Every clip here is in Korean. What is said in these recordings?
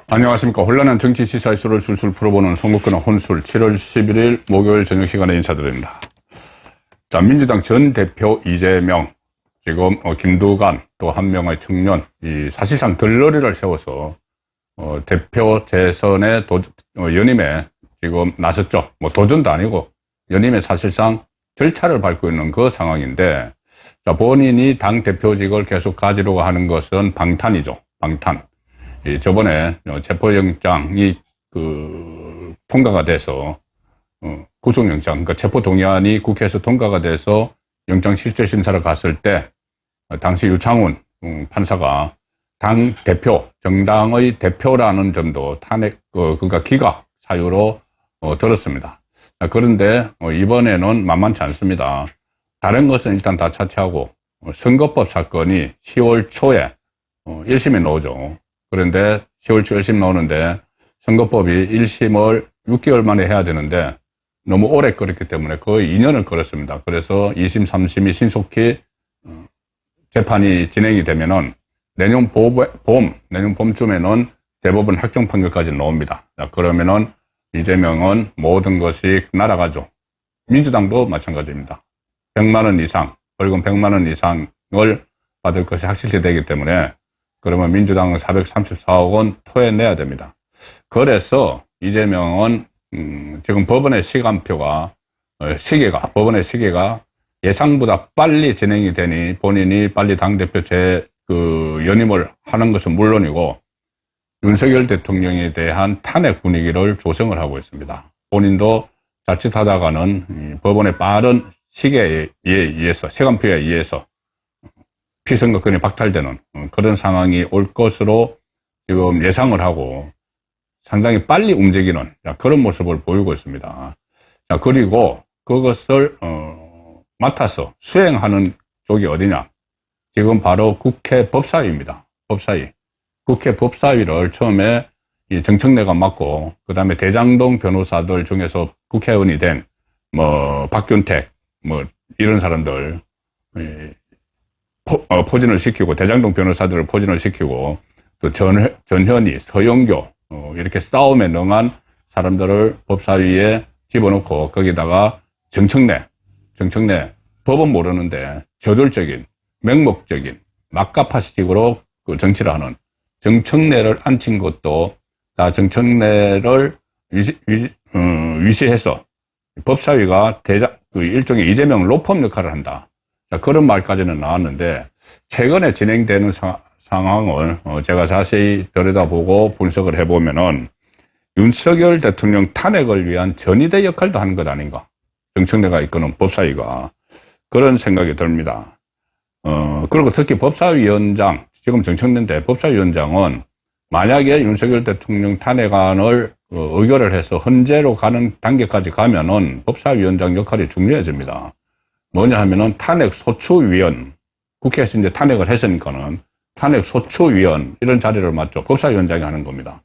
안녕하십니까. 혼란한 정치 시사 이슈를 술술 풀어보는 송국근의 혼술 7월 11일 목요일 저녁 시간에 인사드립니다. 자, 민주당 전 대표 이재명, 지금 김두관 또 한 명의 청년, 이 사실상 들러리를 세워서 대표 재선에 연임에 지금 나섰죠. 뭐 도전도 아니고 연임에 사실상 절차를 밟고 있는 그 상황인데, 자, 본인이 당 대표직을 계속 가지려고 하는 것은 방탄이죠. 방탄. 저번에 체포영장이 통과가 돼서 구속영장, 그러니까 체포동의안이 국회에서 통과가 돼서 영장실질심사를 갔을 때 당시 유창훈 판사가 당 대표, 정당의 대표라는 점도 탄핵, 그러니까 기각 사유로 들었습니다. 그런데 이번에는 만만치 않습니다. 다른 것은 일단 다 차치하고 선거법 사건이 10월 초에 1심에 나오죠. 그런데 10월 초 1심 나오는데 선거법이 1심을 6개월 만에 해야 되는데 너무 오래 끌었기 때문에 거의 2년을 끌었습니다. 그래서 2심, 3심이 신속히 재판이 진행이 되면은 내년 봄쯤에는 대법원 확정 판결까지 나옵니다. 자, 그러면은 이재명은 모든 것이 날아가죠. 민주당도 마찬가지입니다. 100만 원 이상, 벌금 100만 원 이상을 받을 것이 확실시 되기 때문에 그러면 민주당은 434억 원 토해내야 됩니다. 그래서 이재명은 지금 법원의 법원의 시계가 예상보다 빨리 진행이 되니 본인이 빨리 당대표 연임을 하는 것은 물론이고 윤석열 대통령에 대한 탄핵 분위기를 조성을 하고 있습니다. 본인도 자칫하다가는 법원의 빠른 시계에 의해서, 시간표에 의해서 피선거권이 박탈되는 그런 상황이 올 것으로 지금 예상을 하고 상당히 빨리 움직이는 그런 모습을 보이고 있습니다. 자, 그리고 그것을 맡아서 수행하는 쪽이 어디냐? 지금 바로 국회 법사위입니다. 법사위. 국회 법사위를 처음에 이 정청래가 맡고 그다음에 대장동 변호사들 중에서 국회의원이 된 박균택 이런 사람들 포진을 시키고 대장동 변호사들을 포진을 시키고 또 전현희, 서영교 이렇게 싸움에 능한 사람들을 법사위에 집어넣고 거기다가 정청래 법은 모르는데 저돌적인 맹목적인 막가파식으로 정치를 하는 정청래를 앉힌 것도 다 정청래를 위시해서 법사위가 일종의 이재명 로펌 역할을 한다. 자, 그런 말까지는 나왔는데 최근에 진행되는 상황을 제가 자세히 들여다보고 분석을 해보면은 윤석열 대통령 탄핵을 위한 전위대 역할도 하는 것 아닌가. 정청래가 이끄는 법사위가 그런 생각이 듭니다. 그리고 특히 법사위원장, 지금 정청래인데 법사위원장은 만약에 윤석열 대통령 탄핵안을 의결을 해서 헌재로 가는 단계까지 가면은 법사위원장 역할이 중요해집니다. 뭐냐 하면은 탄핵소추위원, 국회에서 이제 탄핵을 했으니까는 탄핵소추위원 이런 자리를 맡죠. 법사위원장이 하는 겁니다.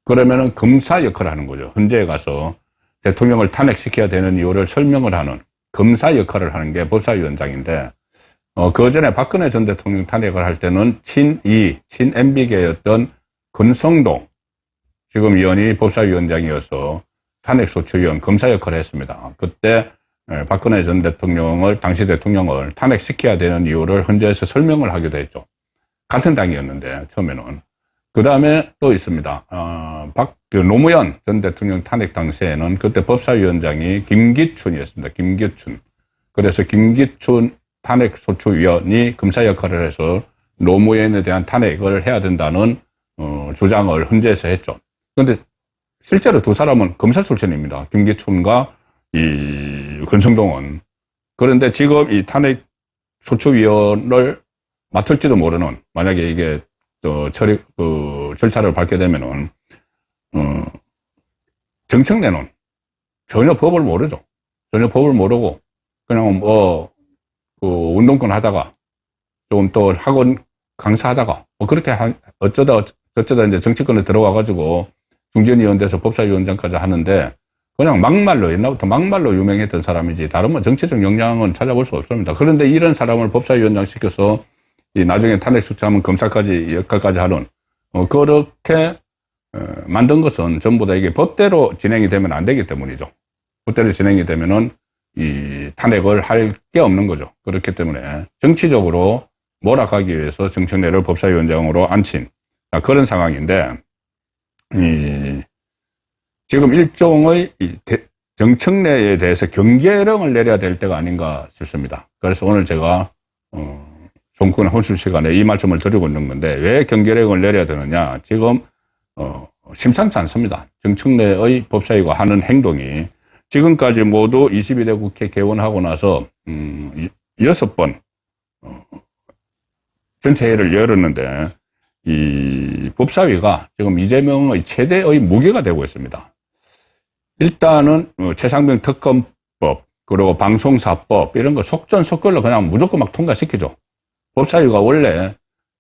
그러면은 검사 역할을 하는 거죠. 헌재에 가서 대통령을 탄핵시켜야 되는 이유를 설명을 하는 검사 역할을 하는 게 법사위원장인데 그 전에 박근혜 전 대통령 탄핵을 할 때는 친MB계였던 권성동 지금 의원이 법사위원장이어서 탄핵소추위원 검사 역할을 했습니다. 그때 박근혜 전 대통령을, 당시 대통령을 탄핵시켜야 되는 이유를 헌재에서 설명을 하기도 했죠. 같은 당이었는데, 처음에는. 그 다음에 또 있습니다. 노무현 전 대통령 탄핵 당시에는 그때 법사위원장이 김기춘이었습니다. 김기춘. 그래서 김기춘 탄핵소추위원이 검사 역할을 해서 노무현에 대한 탄핵을 해야 된다는 주장을 헌재에서 했죠. 그런데 실제로 두 사람은 검사 출신입니다. 김기춘과 이 권성동은. 그런데 지금 이 탄핵 소추위원을 맡을지도 모르는, 만약에 이게 절차를 밟게 되면은 정청래는 전혀 법을 모르죠. 전혀 법을 모르고 그냥 운동권 하다가 조금 또 학원 강사하다가 그렇게 어쩌다 이제 정치권에 들어와가지고 중진위원 돼서 법사위원장까지 하는데 그냥 막말로, 옛날부터 막말로 유명했던 사람이지 다른 정치적 역량은 찾아볼 수 없습니다. 그런데 이런 사람을 법사위원장 시켜서 나중에 탄핵 수사하면 검사까지 역할까지 하는 그렇게 만든 것은 전부 다 이게 법대로 진행이 되면 안 되기 때문이죠. 법대로 진행이 되면은 이 탄핵을 할 게 없는 거죠. 그렇기 때문에 정치적으로 몰아가기 위해서 정청래를 법사위원장으로 앉힌 그런 상황인데, 지금 일종의 정청래에 대해서 경계령을 내려야 될 때가 아닌가 싶습니다. 그래서 오늘 제가 정권 혼술 시간에 이 말씀을 드리고 있는 건데, 왜 경계령을 내려야 되느냐. 지금 심상치 않습니다. 정청래의 법사위가 하는 행동이 지금까지 모두 22대 국회 개원하고 나서 6번 전체 회의를 열었는데, 이 법사위가 지금 이재명의 최대의 무게가 되고 있습니다. 일단은 최상병 특검법, 그리고 방송사법 이런 거 속전속결로 그냥 무조건 막 통과시키죠. 법사위가 원래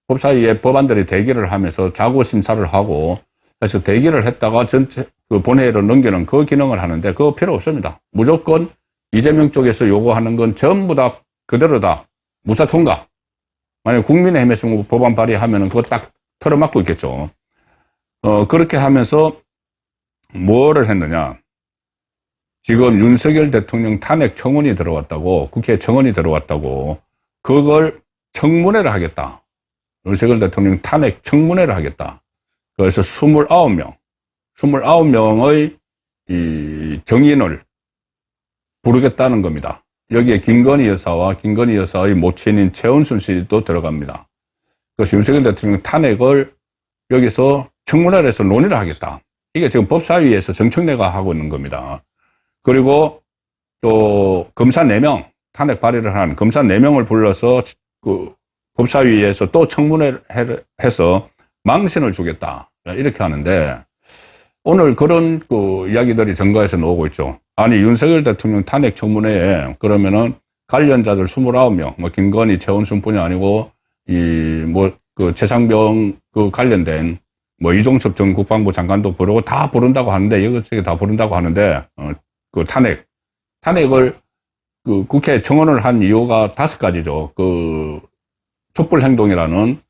법사위에 법안들이 대기를 하면서 자구 심사를 하고, 그래서 대기를 했다가 전체 그 본회의로 넘기는 그 기능을 하는데, 그거 필요 없습니다. 무조건 이재명 쪽에서 요구하는 건 전부 다 그대로 다 무사 통과. 만약 국민의힘에서 법안 발의하면은 그거 딱 틀어막고 있겠죠. 그렇게 하면서 뭐를 했느냐. 지금 윤석열 대통령 탄핵 청원이 들어왔다고, 국회에 청원이 들어왔다고, 그걸 청문회를 하겠다. 윤석열 대통령 탄핵 청문회를 하겠다. 그래서 29명의 이 정인을 부르겠다는 겁니다. 여기에 김건희 여사와 김건희 여사의 모친인 최은순 씨도 들어갑니다. 그래서 윤석열 대통령 탄핵을 여기서 청문회를 해서 논의를 하겠다. 이게 지금 법사위에서 정청래가 하고 있는 겁니다. 그리고 또 검사 4명, 탄핵 발의를 한 검사 4명을 불러서 그 법사위에서 또 청문회를 해서 망신을 주겠다. 이렇게 하는데, 오늘 그런 그 이야기들이 정가에서 나오고 있죠. 아니, 윤석열 대통령 탄핵 청문회에 그러면은 관련자들 29명, 뭐 김건희, 최은순뿐이 아니고 그 최상병 그 관련된 뭐 이종섭 전 국방부 장관도 부르고 다 부른다고 하는데, 이것저것 다 부른다고 하는데, 그 탄핵을 그 국회 청원을 한 이유가 5가지죠. 그 촛불행동이라는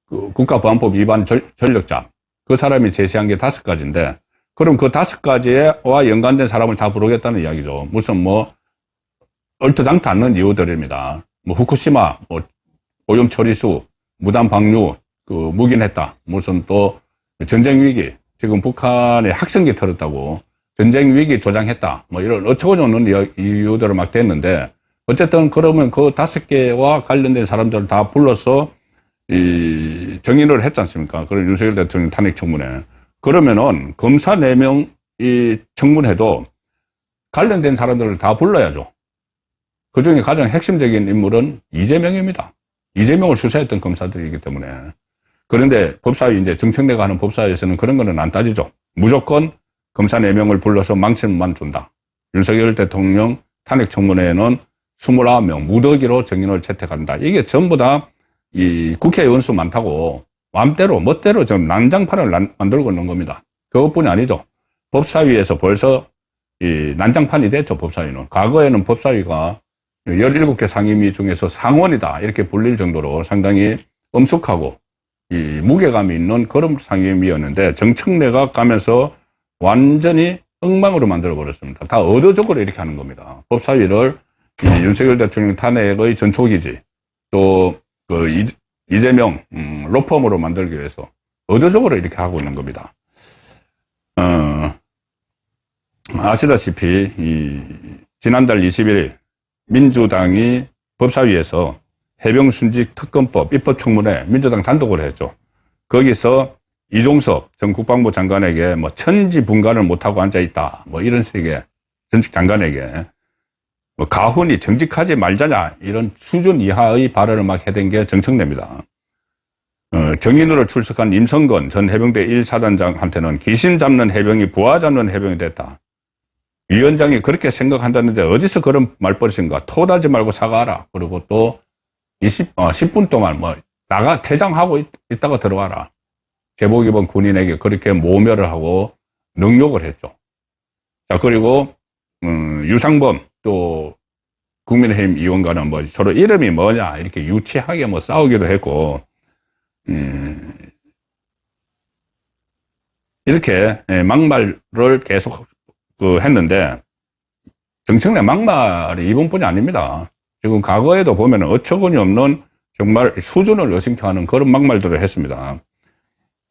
그 국가보안법 위반 전력자, 그 사람이 제시한 게 5가지인데, 그럼 그 5가지와 연관된 사람을 다 부르겠다는 이야기죠. 무슨 뭐 얼토당토 않는 이유들입니다. 뭐 후쿠시마, 뭐 오염 처리수, 무단 방류, 그 묵인했다. 무슨 또 전쟁 위기, 지금 북한에 학생기 털었다고 전쟁 위기 조장했다. 뭐 이런 어처구니없는 이유들을 막 댔는데, 어쨌든 그러면 그 5개와 관련된 사람들을 다 불러서 이 정인을 했지 않습니까? 그런 윤석열 대통령 탄핵 청문회. 그러면은 검사 4명 이 청문회도 관련된 사람들을 다 불러야죠. 그 중에 가장 핵심적인 인물은 이재명입니다. 이재명을 수사했던 검사들이기 때문에. 그런데 법사위, 이제 정청래가 하는 법사위에서는 그런 거는 안 따지죠. 무조건 검사 4명을 불러서 망신만 준다. 윤석열 대통령 탄핵 청문회에는 29명 무더기로 정인을 채택한다. 이게 전부 다 이 국회의원 수 많다고 마음대로 멋대로 지금 난장판을 만들고 있는 겁니다. 그것뿐이 아니죠. 법사위에서 벌써 이 난장판이 됐죠. 법사위는. 과거에는 법사위가 17개 상임위 중에서 상원이다 이렇게 불릴 정도로 상당히 엄숙하고 이 무게감이 있는 그런 상임위였는데, 정청래가 가면서 완전히 엉망으로 만들어 버렸습니다. 다 의도적으로 이렇게 하는 겁니다. 법사위를 윤석열 대통령 탄핵의 전초기지, 또 그 이재명 로펌으로 만들기 위해서 의도적으로 이렇게 하고 있는 겁니다. 아시다시피 지난달 21일 민주당이 법사위에서 해병순직 특검법 입법청문회 민주당 단독으로 했죠. 거기서 이종섭 전 국방부 장관에게 뭐 천지분간을 못하고 앉아있다, 뭐 이런 식의 전직 장관에게 뭐 가훈이 정직하지 말자냐, 이런 수준 이하의 발언을 막 해댄 게 정청래입니다. 정인으로 출석한 임성건 전 해병대 1사단장한테는 귀신 잡는 해병이 부하 잡는 해병이 됐다. 위원장이 그렇게 생각한다는데 어디서 그런 말버릇인가. 토하지 말고 사과하라. 그리고 또 10분 동안 뭐 퇴장하고 있다가 들어와라. 제복 입은 군인에게 그렇게 모멸을 하고 능욕을 했죠. 자, 그리고 유상범 또 국민의힘 의원과는 뭐 서로 이름이 뭐냐 이렇게 유치하게 뭐 싸우기도 했고, 이렇게 막말을 계속 했는데, 정청래 막말이 이번뿐이 아닙니다. 지금 과거에도 보면 어처구니 없는 정말 수준을 의심케 하는 그런 막말들을 했습니다.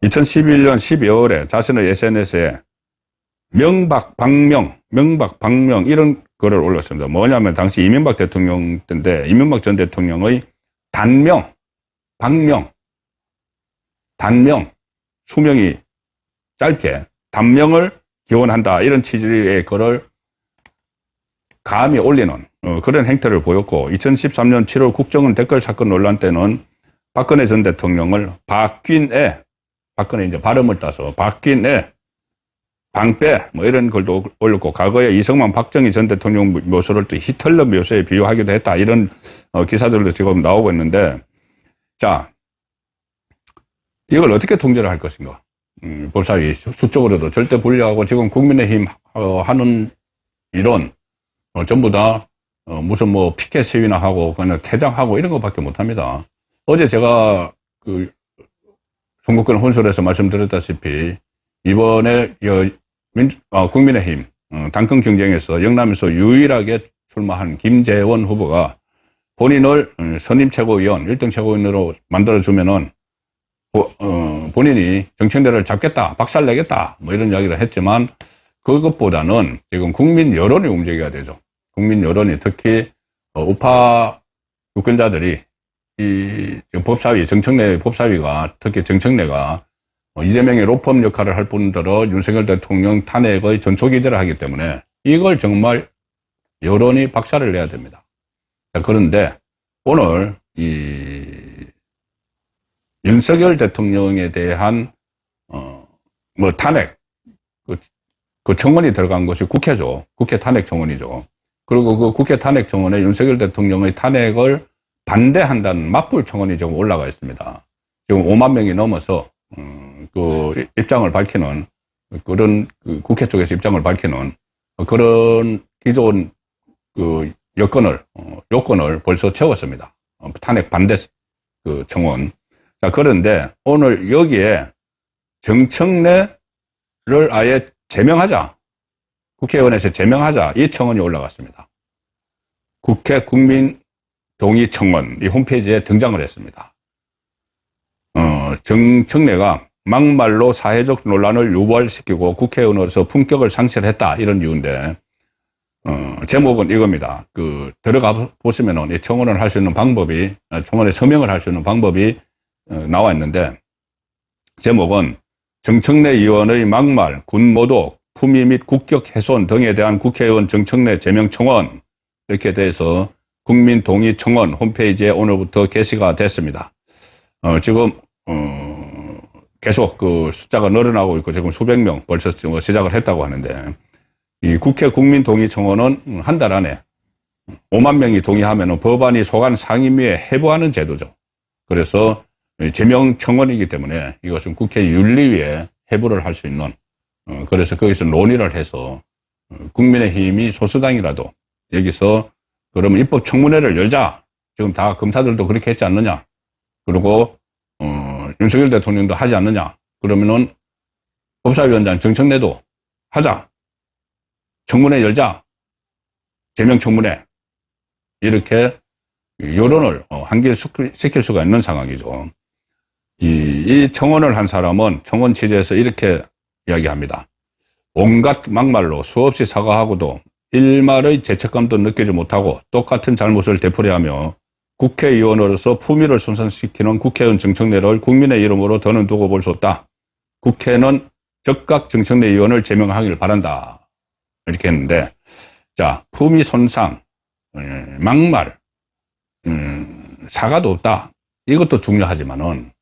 2011년 12월에 자신의 SNS에 명박, 방명 이런 글을 올렸습니다. 뭐냐면 당시 이명박 대통령 때인데, 이명박 전 대통령의 단명, 단명, 수명이 짧게 단명을 기원한다, 이런 취지의 글을 감히 올리는 그런 행태를 보였고, 2013년 7월 국정원 댓글 사건 논란 때는 박근혜 전 대통령을 박근혜 이제 발음을 따서 박균애, 방빼 뭐 이런 글도 올렸고, 과거에 이승만, 박정희 전 대통령 묘소를 또 히틀러 묘소에 비유하기도 했다, 이런 기사들도 지금 나오고 있는데, 자, 이걸 어떻게 통제를 할 것인가? 법사위 수적으로도 절대 불리하고, 지금 국민의힘 하는 일은 전부 다 무슨 뭐 피켓 시위나 하고 그냥 퇴장하고 이런 것밖에 못합니다. 어제 제가 선거권 혼술에서 말씀드렸다시피, 이번에 국민의힘 당권 경쟁에서 영남에서 유일하게 출마한 김재원 후보가 본인을 선임 최고위원, 1등 최고위원으로 만들어주면은 본인이 정청래를 잡겠다, 박살내겠다, 뭐 이런 이야기를 했지만, 그것보다는 지금 국민 여론이 움직여야 되죠. 국민 여론이, 특히 우파 유권자들이 이 법사위, 정청래 법사위가, 특히 정청래가 이재명의 로펌 역할을 할 뿐더러 윤석열 대통령 탄핵의 전초기제를 하기 때문에 이걸 정말 여론이 박살을 내야 됩니다. 그런데 오늘 이 윤석열 대통령에 대한 뭐 탄핵, 그 청원이 들어간 것이 국회죠. 국회 탄핵 청원이죠. 그리고 그 국회 탄핵 청원에 윤석열 대통령의 탄핵을 반대한다는 맞불 청원이 지금 올라가 있습니다. 지금 5만 명이 넘어서 그 입장을 밝히는 그런 국회 쪽에서 입장을 밝히는 그런 기존 그 요건을 벌써 채웠습니다. 탄핵 반대 그 청원. 자, 그런데 오늘 여기에 정청래를 아예 제명하자, 국회의원에서 제명하자, 이 청원이 올라갔습니다. 국회 국민 동의 청원, 이 홈페이지에 등장을 했습니다. 정청래가 막말로 사회적 논란을 유발시키고 국회의원으로서 품격을 상실했다, 이런 이유인데, 제목은 이겁니다. 들어가 보시면은 이 청원을 할 수 있는 방법이, 청원에 서명을 할 수 있는 방법이 나와 있는데, 제목은 정청래 의원의 막말, 군모독, 품위 및 국격 훼손 등에 대한 국회의원 정청래 제명 청원, 이렇게 돼서 국민 동의 청원 홈페이지에 오늘부터 게시가 됐습니다. 지금 계속 그 숫자가 늘어나고 있고, 지금 수백 명 벌써 시작을 했다고 하는데, 이 국회 국민 동의 청원은 한 달 안에 5만 명이 동의하면 법안이 소관 상임위에 회부하는 제도죠. 그래서 제명 청원이기 때문에 이것은 국회 윤리위에 회부를 할 수 있는, 그래서 거기서 논의를 해서 국민의힘이 소수당이라도 여기서 그러면 입법 청문회를 열자. 지금 다 검사들도 그렇게 했지 않느냐. 그리고 윤석열 대통령도 하지 않느냐. 그러면은 법사위원장 정청래도 하자. 청문회 열자. 제명 청문회. 이렇게 여론을 환기시킬 수가 있는 상황이죠. 이 청원을 한 사람은 청원 취재에서 이렇게 이야기합니다. 온갖 막말로 수없이 사과하고도 일말의 죄책감도 느끼지 못하고 똑같은 잘못을 되풀이하며 국회의원으로서 품위를 손상시키는 국회의원 정청래를 국민의 이름으로 더는 두고 볼 수 없다. 국회는 즉각 정청래 의원을 제명하기를 바란다. 이렇게 했는데, 자, 품위 손상, 막말, 사과도 없다. 이것도 중요하지만은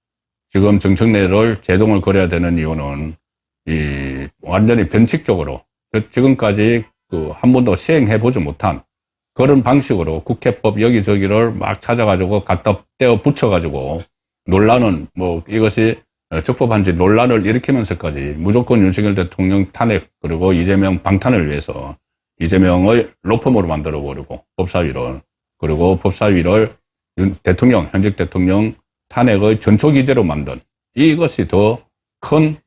지금 정청래를 제동을 걸어야 되는 이유는 완전히 변칙적으로 지금까지 한 번도 시행해보지 못한 그런 방식으로 국회법 여기저기를 막 찾아가지고 갖다 떼어 붙여가지고 논란은 이것이 적법한지 논란을 일으키면서까지 무조건 윤석열 대통령 탄핵, 그리고 이재명 방탄을 위해서 이재명의 로펌으로 만들어버리고 법사위를, 그리고 법사위를 현직 대통령 탄핵의 전초기제로 만든, 이것이 더 큰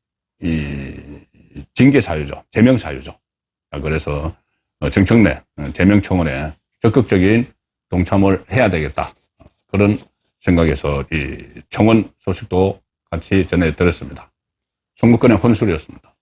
징계 사유죠. 제명 사유죠. 그래서 정청래 제명청원에 적극적인 동참을 해야 되겠다. 그런 생각에서 이 청원 소식도 같이 전해드렸습니다. 송무권의 혼술이었습니다.